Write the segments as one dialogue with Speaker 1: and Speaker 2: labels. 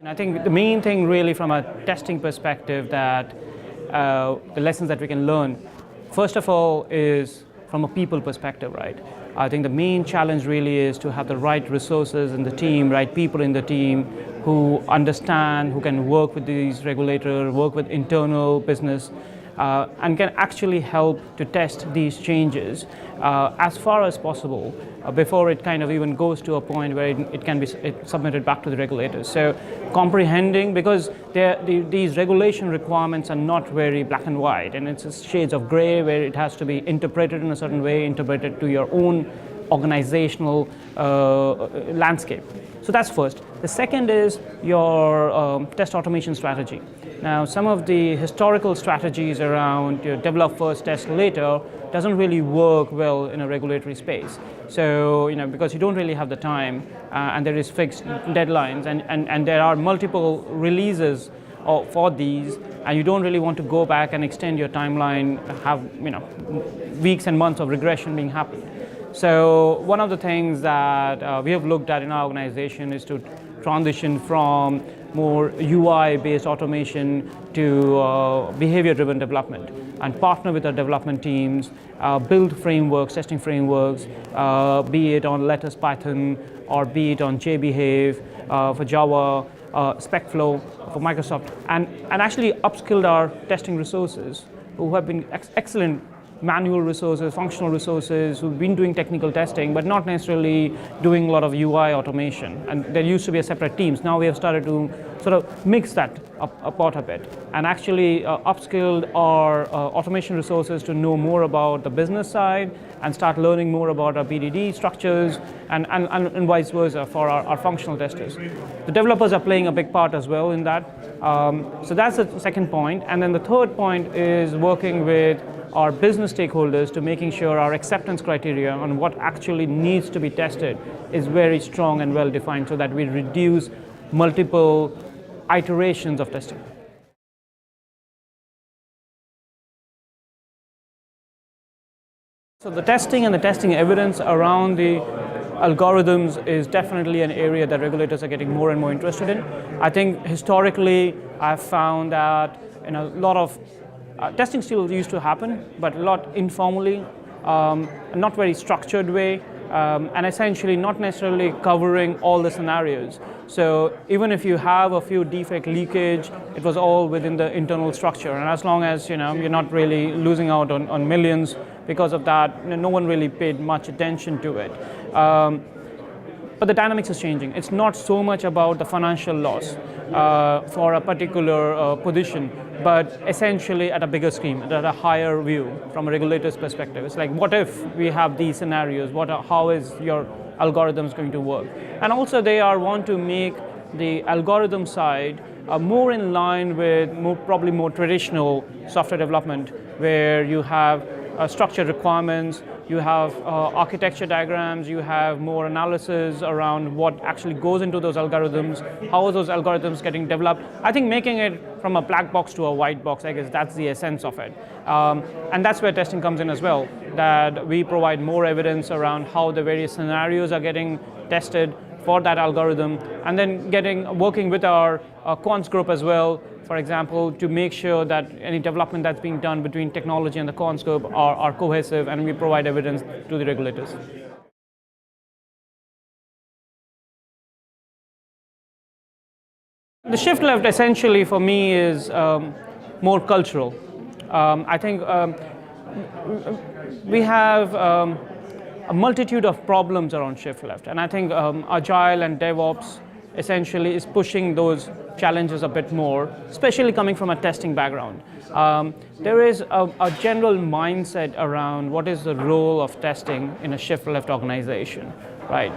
Speaker 1: And I think the main thing really from a testing perspective that the lessons that we can learn, first of all, is from a people perspective, right? I think the main challenge really is to have the right resources in the team, right people in the team who understand, who can work with these regulators, work with internal business, and can actually help to test these changes as far as possible before it kind of even goes to a point where it can be submitted back to the regulators. So comprehending, because these regulation requirements are not very black and white, and it's shades of gray where it has to be interpreted in a certain way, interpreted to your own organizational landscape. So that's first. The second is your test automation strategy. Now, some of the historical strategies around develop first, test later doesn't really work well in a regulatory space. So, because you don't really have the time and there is fixed deadlines and there are multiple releases for these, and you don't really want to go back and extend your timeline, have weeks and months of regression being happened. So one of the things that we have looked at in our organization is to transition from more UI-based automation to behavior-driven development, and partner with our development teams, build frameworks, testing frameworks, be it on Lattice Python or be it on JBehave for Java, SpecFlow for Microsoft, and actually upskilled our testing resources who have been excellent manual resources, functional resources, who've been doing technical testing, but not necessarily doing a lot of UI automation. And there used to be a separate teams. Now we have started to sort of mix that apart a bit, and actually upskilled our automation resources to know more about the business side and start learning more about our BDD structures and vice versa for our functional testers. The developers are playing a big part as well in that. So that's the second point. And then the third point is working with our business stakeholders to making sure our acceptance criteria on what actually needs to be tested is very strong and well defined, so that we reduce multiple iterations of testing. So the testing and the testing evidence around the algorithms is definitely an area that regulators are getting more and more interested in. I think historically I've found that in a lot of testing still used to happen, but a lot informally, not very structured way, and essentially not necessarily covering all the scenarios. So even if you have a few defect leakage, it was all within the internal structure. And as long as you're not really losing out on millions because of that, no one really paid much attention to it. But the dynamics is changing. It's not so much about the financial loss for a particular position, but essentially at a bigger scheme, at a higher view from a regulator's perspective. It's like, what if we have these scenarios? How is your algorithms going to work? And also they want to make the algorithm side more in line with probably more traditional software development, where you have structured requirements, you have architecture diagrams, you have more analysis around what actually goes into those algorithms, how are those algorithms getting developed. I think making it from a black box to a white box, I guess that's the essence of it. And that's where testing comes in as well, that we provide more evidence around how the various scenarios are getting tested for that algorithm, and then working with our quants group as well, for example, to make sure that any development that's being done between technology and the quants group are cohesive, and we provide evidence to the regulators. The shift left essentially for me is more cultural. I think we have a multitude of problems around shift left, and I think Agile and DevOps essentially is pushing those challenges a bit more, especially coming from a testing background. There is a general mindset around what is the role of testing in a shift left organization, right?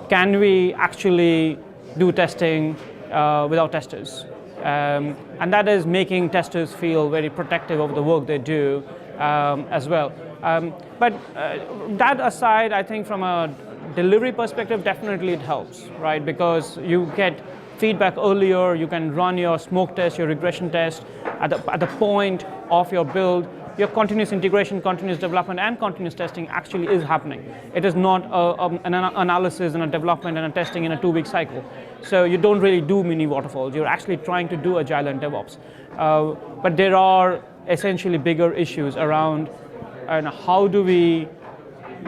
Speaker 1: Can we actually do testing without testers? And that is making testers feel very protective of the work they do as well. But that aside, I think from a delivery perspective, definitely it helps, right? Because you get feedback earlier, you can run your smoke test, your regression test at the point of your build, your continuous integration, continuous development, and continuous testing actually is happening. It is not an analysis and a development and a testing in a 2-week cycle. So you don't really do mini waterfalls. You're actually trying to do agile and DevOps. But there are essentially bigger issues around how do we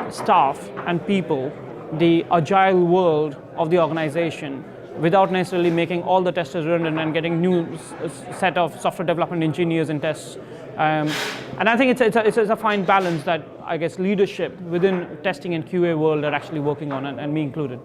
Speaker 1: staff and people the agile world of the organization without necessarily making all the testers redundant and getting new set of software development engineers in tests. And I think it's a fine balance that I guess leadership within testing and QA world are actually working on, and me included.